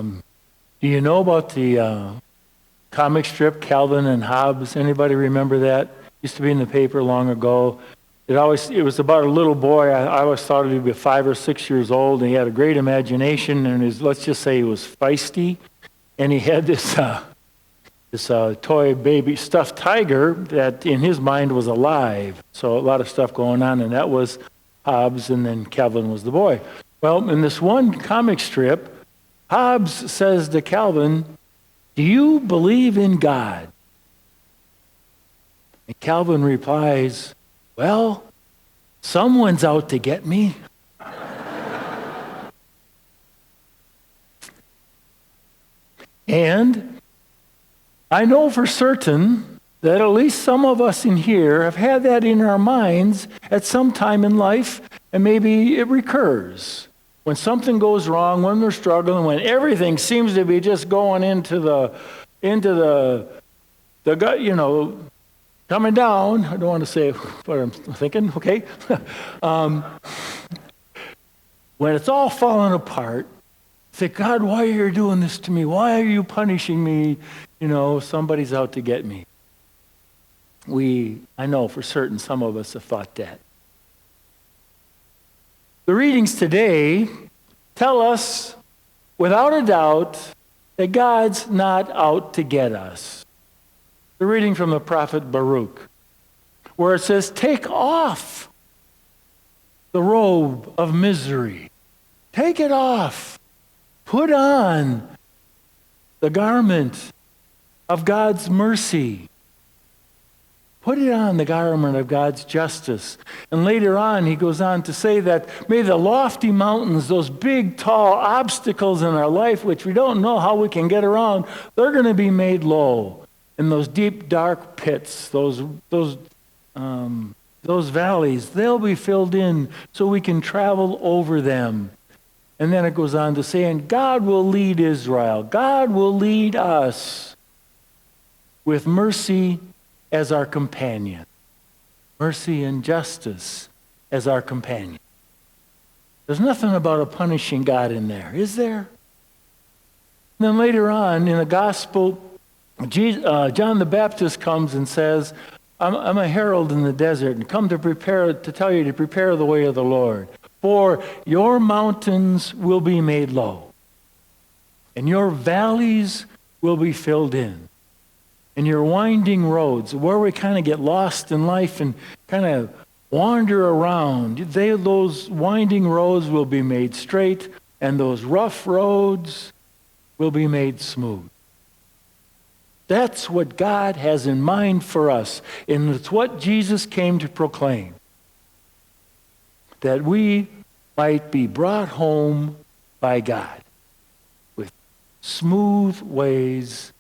Do you know about the comic strip Calvin and Hobbes? Anybody remember that? Used to be in the paper long ago. It was about a little boy. I always thought he'd be 5 or 6 years old, and he had a great imagination, and let's just say he was feisty, and he had this toy baby stuffed tiger that in his mind was alive. So a lot of stuff going on, and that was Hobbes, and then Calvin was the boy. Well, in this one comic strip, Hobbes says to Calvin, "Do you believe in God?" And Calvin replies, "Well, someone's out to get me." And I know for certain that at least some of us in here have had that in our minds at some time in life, and maybe it recurs. When something goes wrong, when we're struggling, when everything seems to be just going into the gut, coming down. I don't want to say what I'm thinking, okay? When it's all falling apart, say, "God, why are you doing this to me? Why are you punishing me? Somebody's out to get me." I know for certain some of us have thought that. The readings today tell us, without a doubt, that God's not out to get us. The reading from the prophet Baruch, where it says, "Take off the robe of misery. Take it off. Put on the garment of God's mercy. Put it on, the garment of God's justice." And later on, he goes on to say that may the lofty mountains, those big, tall obstacles in our life, which we don't know how we can get around, they're going to be made low. And those deep, dark pits, those valleys, they'll be filled in so we can travel over them. And then it goes on to say, and God will lead Israel. God will lead us with mercy as our companion. Mercy and justice as our companion. There's nothing about a punishing God in there, is there? And then later on in the gospel, John the Baptist comes and says, I'm a herald in the desert and come to tell you to prepare the way of the Lord. For your mountains will be made low, and your valleys will be filled in. And your winding roads, where we kind of get lost in life and kind of wander around, those winding roads will be made straight, and those rough roads will be made smooth. That's what God has in mind for us, and it's what Jesus came to proclaim. That we might be brought home by God with smooth ways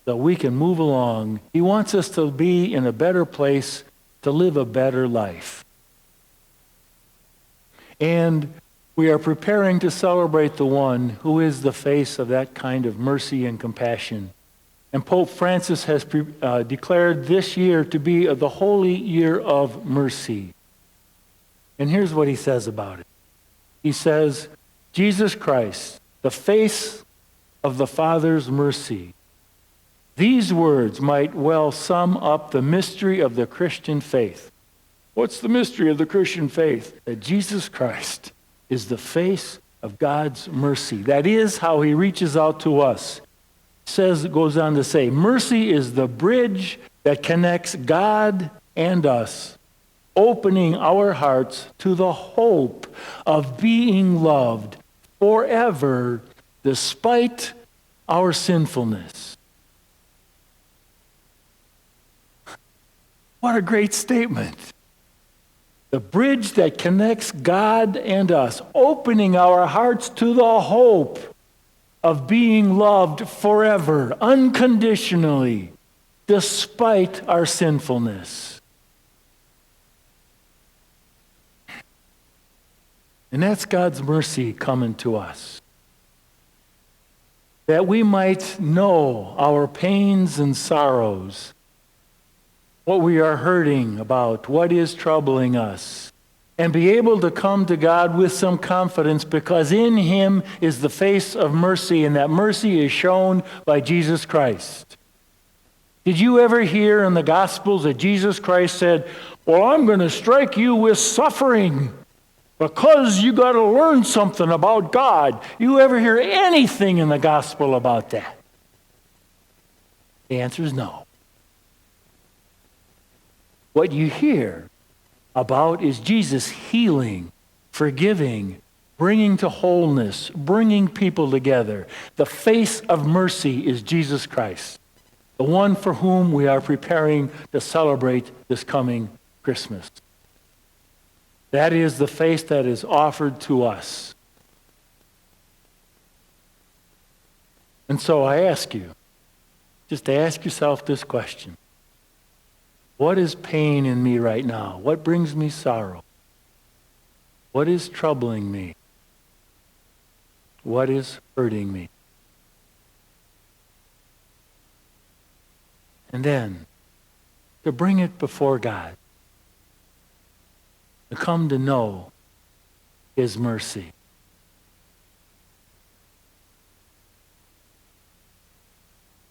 so we can move along. He wants us to be in a better place, to live a better life. And we are preparing to celebrate the one who is the face of that kind of mercy and compassion. And Pope Francis has declared this year to be the Holy Year of Mercy. And here's what he says about it. He says, Jesus Christ, the face of the Father's mercy. These words might well sum up the mystery of the Christian faith. What's the mystery of the Christian faith? That Jesus Christ is the face of God's mercy. That is how he reaches out to us. It goes on to say, mercy is the bridge that connects God and us, opening our hearts to the hope of being loved forever despite our sinfulness. What a great statement. The bridge that connects God and us, opening our hearts to the hope of being loved forever, unconditionally, despite our sinfulness. And that's God's mercy coming to us. That we might know our pains and sorrows, what we are hurting about, what is troubling us, and be able to come to God with some confidence, because in him is the face of mercy, and that mercy is shown by Jesus Christ. Did you ever hear in the Gospels that Jesus Christ said, well, I'm going to strike you with suffering because you got to learn something about God? You ever hear anything in the Gospel about that? The answer is no. What you hear about is Jesus healing, forgiving, bringing to wholeness, bringing people together. The face of mercy is Jesus Christ, the one for whom we are preparing to celebrate this coming Christmas. That is the face that is offered to us. And so I ask you, just to ask yourself this question. What is pain in me right now? What brings me sorrow? What is troubling me? What is hurting me? And then, to bring it before God, to come to know his mercy.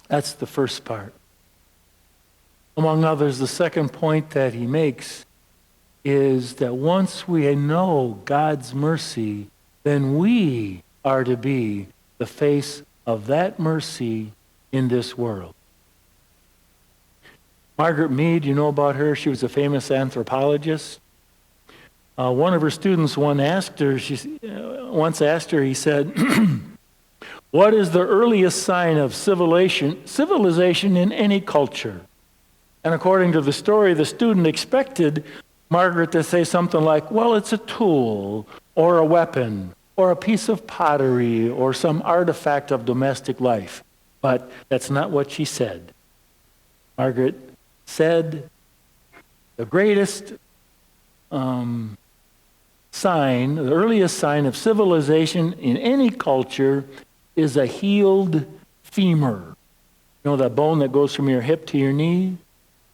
That's the first part. Among others, the second point that he makes is that once we know God's mercy, then we are to be the face of that mercy in this world. Margaret Mead, you know about her? She was a famous anthropologist. One of her students once asked her, he said, what is the earliest sign of civilization in any culture? And according to the story, the student expected Margaret to say something like, well, it's a tool or a weapon or a piece of pottery or some artifact of domestic life. But that's not what she said. Margaret said the greatest sign, the earliest sign of civilization in any culture is a healed femur. You know that bone that goes from your hip to your knee?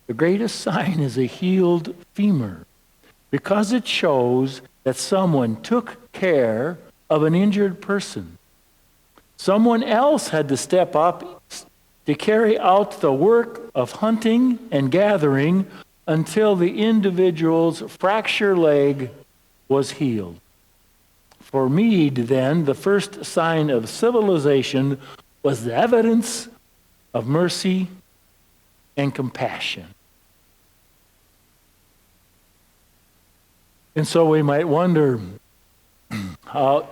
The greatest sign is a healed femur, because it shows that someone took care of an injured person. Someone else had to step up to carry out the work of hunting and gathering until the individual's fractured leg was healed. For Mead, then, the first sign of civilization was the evidence of mercy and compassion. And so we might wonder, how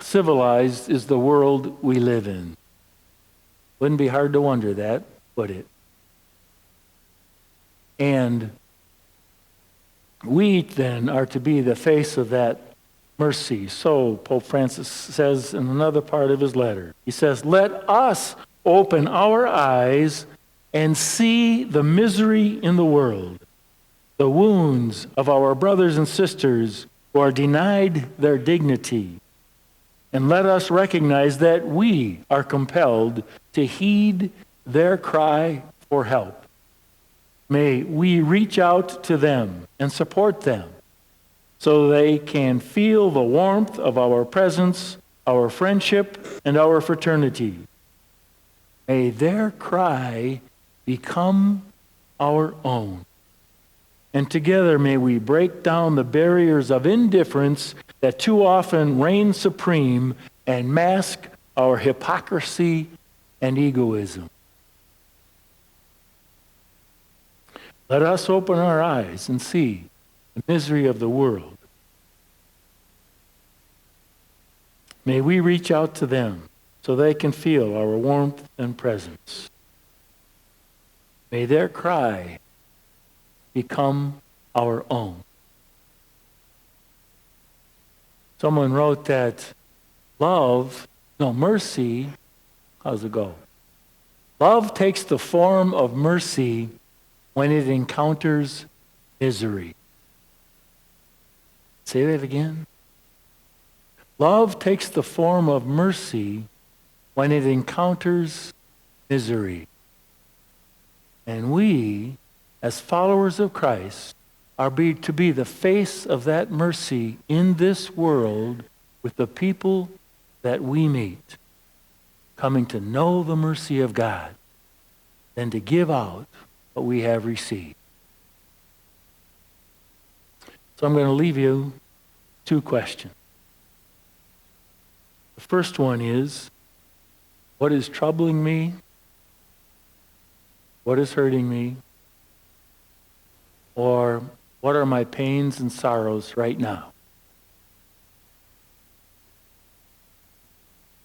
civilized is the world we live in? Wouldn't be hard to wonder that, would it? And we then are to be the face of that mercy. So Pope Francis says in another part of his letter, he says, let us open our eyes and see the misery in the world, the wounds of our brothers and sisters who are denied their dignity. And let us recognize that we are compelled to heed their cry for help. May we reach out to them and support them so they can feel the warmth of our presence, our friendship, and our fraternity. May their cry become our own. And together may we break down the barriers of indifference that too often reign supreme and mask our hypocrisy and egoism. Let us open our eyes and see the misery of the world. May we reach out to them so they can feel our warmth and presence. May their cry become our own. Someone wrote that mercy, how's it go? Love takes the form of mercy when it encounters misery. Say that again. Love takes the form of mercy when it encounters misery. And we, as followers of Christ, to be the face of that mercy in this world with the people that we meet, coming to know the mercy of God, than to give out what we have received. So I'm going to leave you 2 questions. The first one is, what is troubling me? What is hurting me? Or what are my pains and sorrows right now?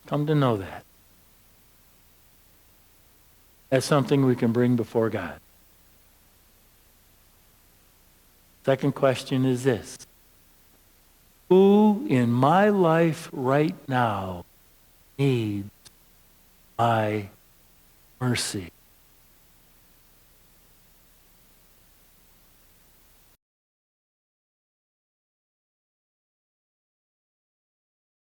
Come to know that. That's something we can bring before God. Second question is this. Who in my life right now needs my mercy?